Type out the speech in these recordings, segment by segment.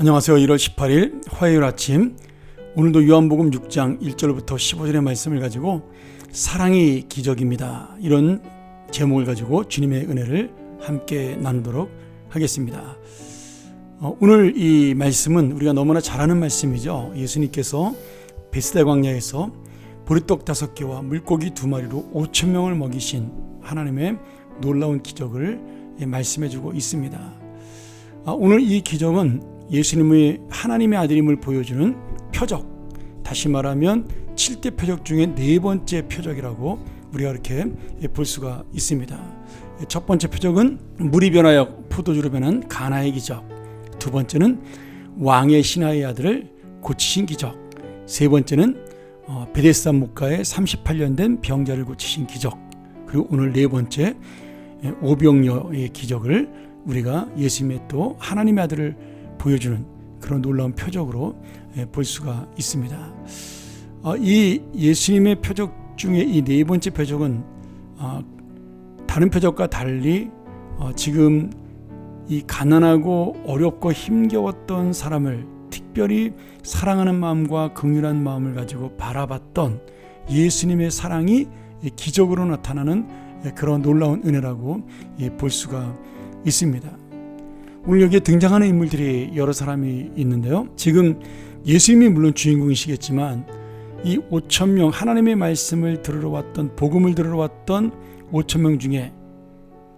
안녕하세요. 1월 18일 화요일 아침, 오늘도 요한복음 6장 1절부터 15절의 말씀을 가지고 사랑이 기적입니다, 이런 제목을 가지고 주님의 은혜를 함께 나누도록 하겠습니다. 오늘 이 말씀은 우리가 너무나 잘 아는 말씀이죠. 예수님께서 베스다 광야에서 보리떡 5개와 물고기 2마리로 5,000명을 먹이신 하나님의 놀라운 기적을 말씀해 주고 있습니다. 오늘 이 기적은 예수님의 하나님의 아들임을 보여주는 표적, 다시 말하면 7대 표적 중에 4번째 표적이라고 우리가 이렇게 볼 수가 있습니다. 첫 번째 표적은 물이 변하여 포도주로 변한 가나의 기적, 두 번째는 왕의 신하의 아들을 고치신 기적, 세 번째는 베데스다 목가에 38년 된 병자를 고치신 기적, 그리고 오늘 네 번째 오병여의 기적을 우리가 예수님의 또 하나님의 아들을 보여주는 그런 놀라운 표적으로 볼 수가 있습니다. 이 예수님의 표적 중에 이 네 번째 표적은 다른 표적과 달리 지금 이 가난하고 어렵고 힘겨웠던 사람을 특별히 사랑하는 마음과 긍휼한 마음을 가지고 바라봤던 예수님의 사랑이 기적으로 나타나는 그런 놀라운 은혜라고 볼 수가 있습니다. 오늘 여기에 등장하는 인물들이 여러 사람이 있는데요. 지금 예수님이 물론 주인공이시겠지만 이 5,000명, 하나님의 말씀을 들으러 왔던, 복음을 들으러 왔던 5,000명 중에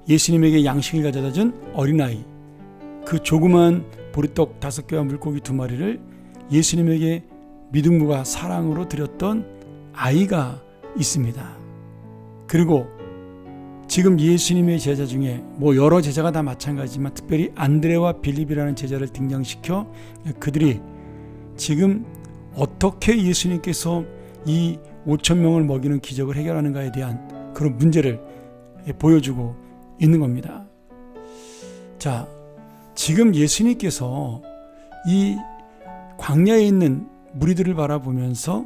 예수님에게 양식을 가져다 준 어린아이, 그 조그만 보리떡 5개와 물고기 2마리를 예수님에게 믿음과 사랑으로 드렸던 아이가 있습니다. 그리고 지금 예수님의 제자 중에 여러 제자가 다 마찬가지지만 특별히 안드레와 빌립이라는 제자를 등장시켜 그들이 지금 어떻게 예수님께서 이 5,000명을 먹이는 기적을 해결하는가에 대한 그런 문제를 보여주고 있는 겁니다. 자, 지금 예수님께서 이 광야에 있는 무리들을 바라보면서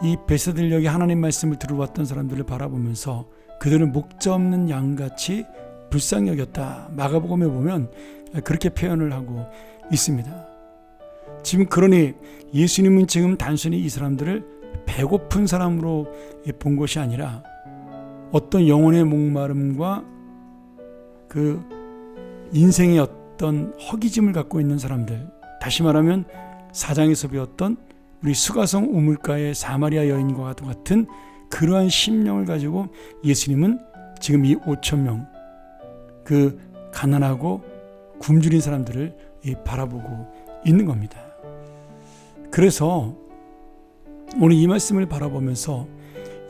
이 베세들역에 하나님 말씀을 들어왔던 사람들을 바라보면서 그들은 목자 없는 양같이 불쌍히 여겼다. 마가복음에 보면 그렇게 표현을 하고 있습니다. 지금 그러니 예수님은 지금 단순히 이 사람들을 배고픈 사람으로 본 것이 아니라 어떤 영혼의 목마름과 그 인생의 어떤 허기짐을 갖고 있는 사람들, 다시 말하면 4장에서 배웠던 우리 수가성 우물가의 사마리아 여인과 같은 그러한 심령을 가지고 예수님은 지금 이 5,000명, 그 가난하고 굶주린 사람들을 바라보고 있는 겁니다. 그래서 오늘 이 말씀을 바라보면서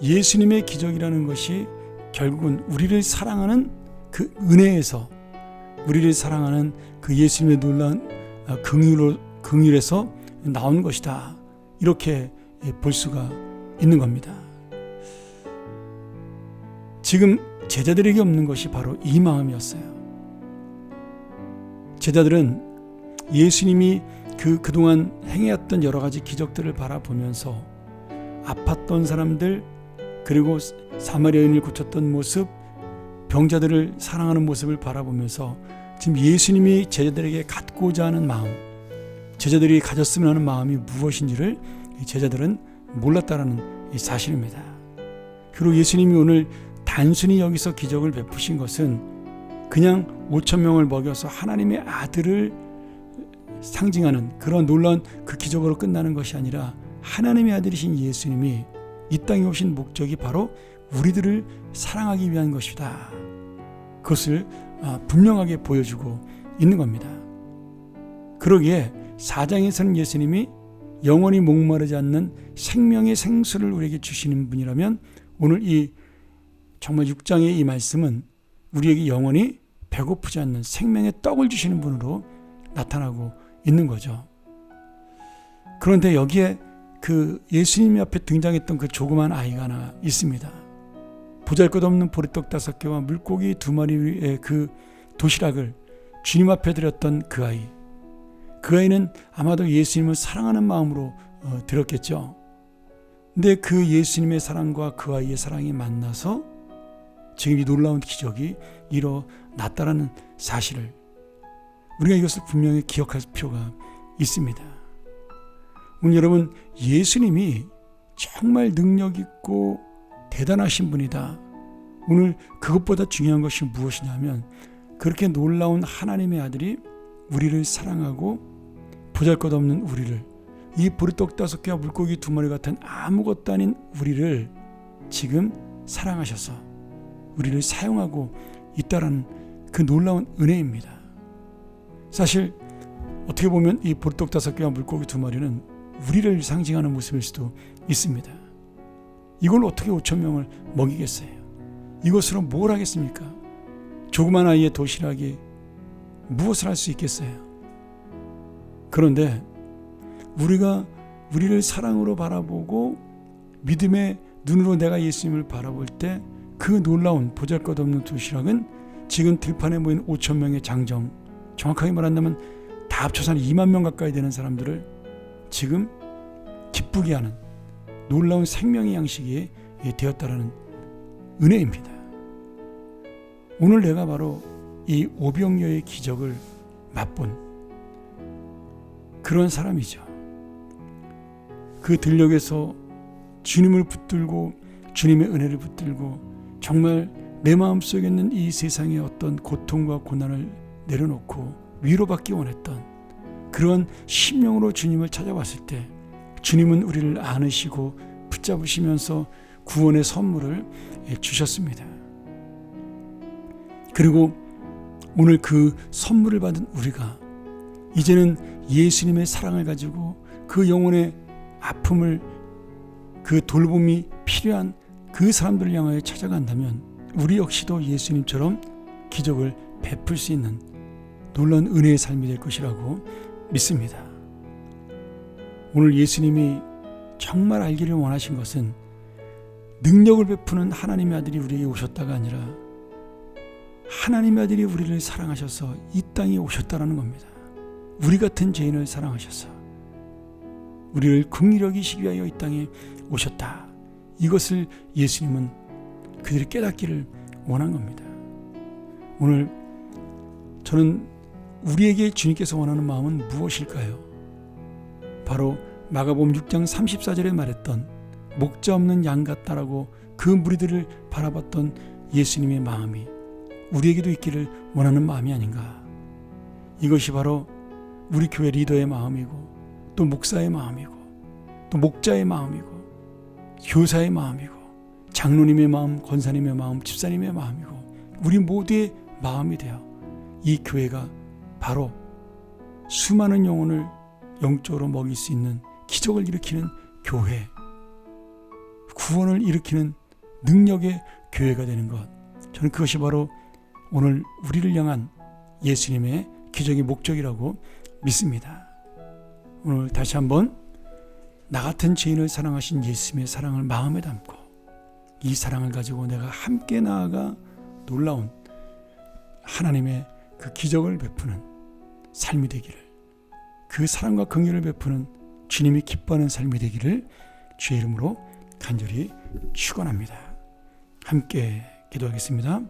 예수님의 기적이라는 것이 결국은 우리를 사랑하는 그 은혜에서, 우리를 사랑하는 그 예수님의 놀라운 긍휼에서 나온 것이다, 이렇게 볼 수가 있는 겁니다. 지금 제자들에게 없는 것이 바로 이 마음이었어요. 제자들은 예수님이 그동안 행해왔던 여러 가지 기적들을 바라보면서 아팠던 사람들, 그리고 사마리아 여인을 고쳤던 모습, 병자들을 사랑하는 모습을 바라보면서 지금 예수님이 제자들에게 갖고자 하는 마음, 제자들이 가졌으면 하는 마음이 무엇인지를 제자들은 몰랐다라는 사실입니다. 그리고 예수님이 오늘 단순히 여기서 기적을 베푸신 것은 그냥 5,000명을 먹여서 하나님의 아들을 상징하는 그런 놀라운 그 기적으로 끝나는 것이 아니라 하나님의 아들이신 예수님이 이 땅에 오신 목적이 바로 우리들을 사랑하기 위한 것이다, 그것을 분명하게 보여주고 있는 겁니다. 그러기에 4장에서는 예수님이 영원히 목마르지 않는 생명의 생수를 우리에게 주시는 분이라면 오늘 이 정말 6장의 이 말씀은 우리에게 영원히 배고프지 않는 생명의 떡을 주시는 분으로 나타나고 있는 거죠. 그런데 여기에 그 예수님 앞에 등장했던 그 조그만 아이가 하나 있습니다. 보잘것없는 보리떡 5개와 물고기 2마리의 그 도시락을 주님 앞에 드렸던 그 아이, 그 아이는 아마도 예수님을 사랑하는 마음으로 드렸겠죠. 근데 그 예수님의 사랑과 그 아이의 사랑이 만나서 지금 이 놀라운 기적이 일어났다라는 사실을, 우리가 이것을 분명히 기억할 필요가 있습니다. 오늘 여러분, 예수님이 정말 능력 있고 대단하신 분이다. 오늘 그것보다 중요한 것이 무엇이냐면 그렇게 놀라운 하나님의 아들이 우리를 사랑하고 보잘것없는 우리를, 이 보리떡 5개와 물고기 2마리 같은 아무것도 아닌 우리를 지금 사랑하셔서 우리를 사용하고 있다라는 그 놀라운 은혜입니다. 사실 어떻게 보면 이 보리떡 5개와 물고기 2마리는 우리를 상징하는 모습일 수도 있습니다. 이걸 어떻게 5,000명을 먹이겠어요? 이것으로 뭘 하겠습니까? 조그만 아이의 도시락이 무엇을 할 수 있겠어요? 그런데 우리가 우리를 사랑으로 바라보고 믿음의 눈으로 내가 예수님을 바라볼 때 그 놀라운 보잘것없는 도시락은 지금 들판에 모인 5,000명의 장정, 정확하게 말한다면 다 합쳐서 한 2만 명 가까이 되는 사람들을 지금 기쁘게 하는 놀라운 생명의 양식이 되었다라는 은혜입니다. 오늘 내가 바로 이 오병이어의 기적을 맛본 그런 사람이죠. 그 들녘에서 주님을 붙들고 주님의 은혜를 붙들고 정말 내 마음속에 있는 이 세상의 어떤 고통과 고난을 내려놓고 위로받기 원했던 그런 심령으로 주님을 찾아왔을 때 주님은 우리를 안으시고 붙잡으시면서 구원의 선물을 주셨습니다. 그리고 오늘 그 선물을 받은 우리가 이제는 예수님의 사랑을 가지고 그 영혼의 아픔을, 그 돌봄이 필요한 그 사람들을 향하여 찾아간다면 우리 역시도 예수님처럼 기적을 베풀 수 있는 놀라운 은혜의 삶이 될 것이라고 믿습니다. 오늘 예수님이 정말 알기를 원하신 것은 능력을 베푸는 하나님의 아들이 우리에게 오셨다가 아니라 하나님의 아들이 우리를 사랑하셔서 이 땅에 오셨다는 겁니다. 우리 같은 죄인을 사랑하셔서 우리를 긍휼히 여기시기 위하여 이 땅에 오셨다. 이것을 예수님은 그들이 깨닫기를 원한 겁니다. 오늘 저는 우리에게 주님께서 원하는 마음은 무엇일까요? 바로 마가복음 6장 34절에 말했던 목자 없는 양 같다라고 그 무리들을 바라봤던 예수님의 마음이 우리에게도 있기를 원하는 마음이 아닌가. 이것이 바로 우리 교회 리더의 마음이고 또 목사의 마음이고 또 목자의 마음이고 교사의 마음이고 장로님의 마음, 권사님의 마음, 집사님의 마음이고 우리 모두의 마음이 되어 이 교회가 바로 수많은 영혼을 영적으로 먹일 수 있는 기적을 일으키는 교회, 구원을 일으키는 능력의 교회가 되는 것, 저는 그것이 바로 오늘 우리를 향한 예수님의 기적의 목적이라고 믿습니다. 오늘 다시 한번 나 같은 죄인을 사랑하신 예수님의 사랑을 마음에 담고 이 사랑을 가지고 내가 함께 나아가 놀라운 하나님의 그 기적을 베푸는 삶이 되기를, 그 사랑과 긍휼을 베푸는 주님이 기뻐하는 삶이 되기를 주의 이름으로 간절히 축원합니다. 함께 기도하겠습니다.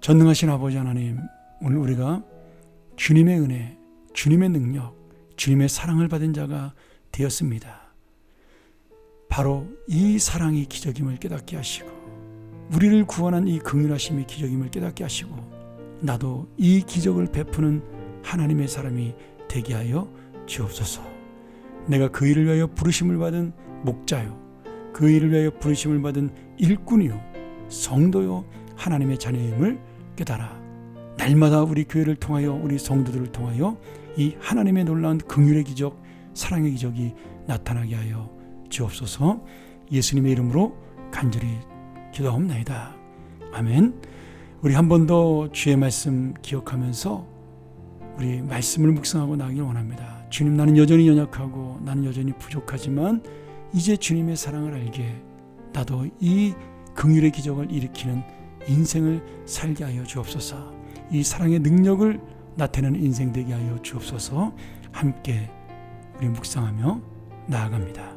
전능하신 아버지 하나님, 오늘 우리가 주님의 은혜, 주님의 능력, 주님의 사랑을 받은 자가 되었습니다. 바로 이 사랑이 기적임을 깨닫게 하시고 우리를 구원한 이 긍휼하심이 기적임을 깨닫게 하시고 나도 이 기적을 베푸는 하나님의 사람이 되게 하여 주옵소서. 내가 그 일을 위하여 부르심을 받은 목자요, 그 일을 위하여 부르심을 받은 일꾼이요, 성도요, 하나님의 자녀임을 깨달아 날마다 우리 교회를 통하여 우리 성도들을 통하여 이 하나님의 놀라운 긍휼의 기적, 사랑의 기적이 나타나게 하여 주옵소서. 예수님의 이름으로 간절히 기도하옵나이다. 아멘. 우리 한 번 더 주의 말씀 기억하면서 우리 말씀을 묵상하고 나가길 원합니다. 주님, 나는 여전히 연약하고 나는 여전히 부족하지만 이제 주님의 사랑을 알게 나도 이 긍휼의 기적을 일으키는 인생을 살게 하여 주옵소서. 이 사랑의 능력을 나타내는 인생 되게 하여 주옵소서. 함께 우리 묵상하며 나아갑니다.